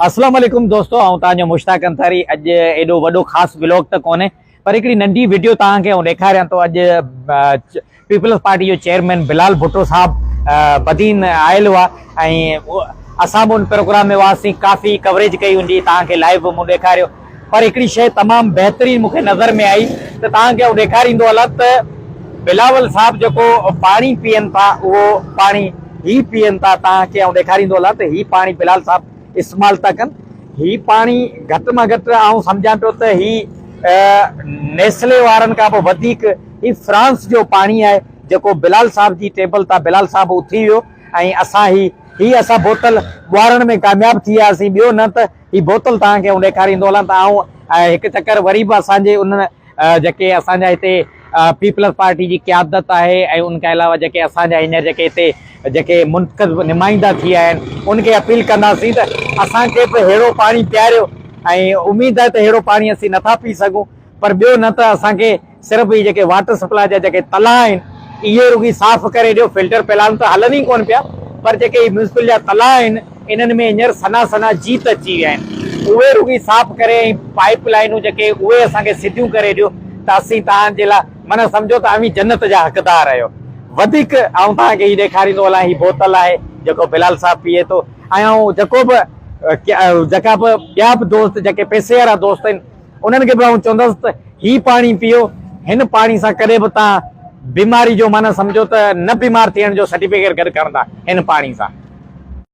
अस्सलाम वालेकुम दोस्तों, आऊं तांजो मुश्ताक अंसारी। अज एडो वडो खास व्लॉग त कोने पर एकड़ी नंढी वीडियो तां के ॾेखारियां तो। अज पीपल्स पार्टी जो चेयरमैन बिलाल भुट्टो साहब बदीन आयल हुआ ऐं असां उन प्रोग्राम में हुआसीं। काफ़ी कवरेज कई उनकी, तां के लाइव मूं ॾेखारियो। पर एकड़ी शइ तमाम बेहतरीन मूंखे नज़र में आई त तां के ॾेखारींदो हलां त बिलावल साहब जो पानी पीअनि था उहो पानी ही पीअनि था। तां के ॾेखारींदो हलां त ही पानी बिलाल साहब इस्तेमाल था कनि। ही पानी घटि में घटि सम्झां पियो त ही नेस्ले वारनि खां पोइ वधीक ही फ्रांस जो पानी है जो बिलाल साहब की टेबल था। बिलाल साहब उथी वियो ऐं असां ही असां बोतल ॿुआरण में कामयाब थी वियासीं। ॿियो न त ही बोतल तव्हांखे ॾेखारींदो हलां त हिकु चकर वरी बि असांजे उन जेके असांजा हिते पीपल्स पार्टी की क़यादत है ऐं उनके अलावा जेके असांजा हींअर जेके हिते जेके मुंतखब नुमाइंदा थी आया आहिनि उनके अपील कंदासीं त असांखे बि अहिड़ो पानी पीआरियो। ऐं उम्मीद है त अहिड़ो पानी असीं नथा पी सघूं, पर ॿियो न त असांखे सिर्फ़ु ही जेके वाटर सप्लाई जा जेके तला आहिनि इहे रुॻी साफ़ करे ॾियो। फिल्टर प्लान त हलनि ई कोन पिया, पर जेके म्यूनिसिपल जा तला आहिनि इन्हनि में हींअर सना सना जीत अची विया आहिनि। उहे रुॻी साफ़ करे ऐं पाइप लाइनूं जेके उहे असांखे सिधियूं करे ॾियो त असीं तव्हांजे लाइ माना सम्झो त अवी जन्नत जा हक़दार आहियो। वधीक आऊं तव्हांखे ही ॾेखारींदो हलां। ही बोतल आहे जेको बिलाल साहब पीए थो ऐं जेको बि जेका बि ॿिया बि दोस्त जेके पैसे वारा दोस्त आहिनि उन्हनि खे बि आऊं चवंदुसि त ही पानी पीओ। हिन पानी सां कॾहिं बि तव्हां बीमारी जो माना सम्झो त न बीमार थियण जो सर्टिफिकेट गॾु कंदा हिन पानी सां।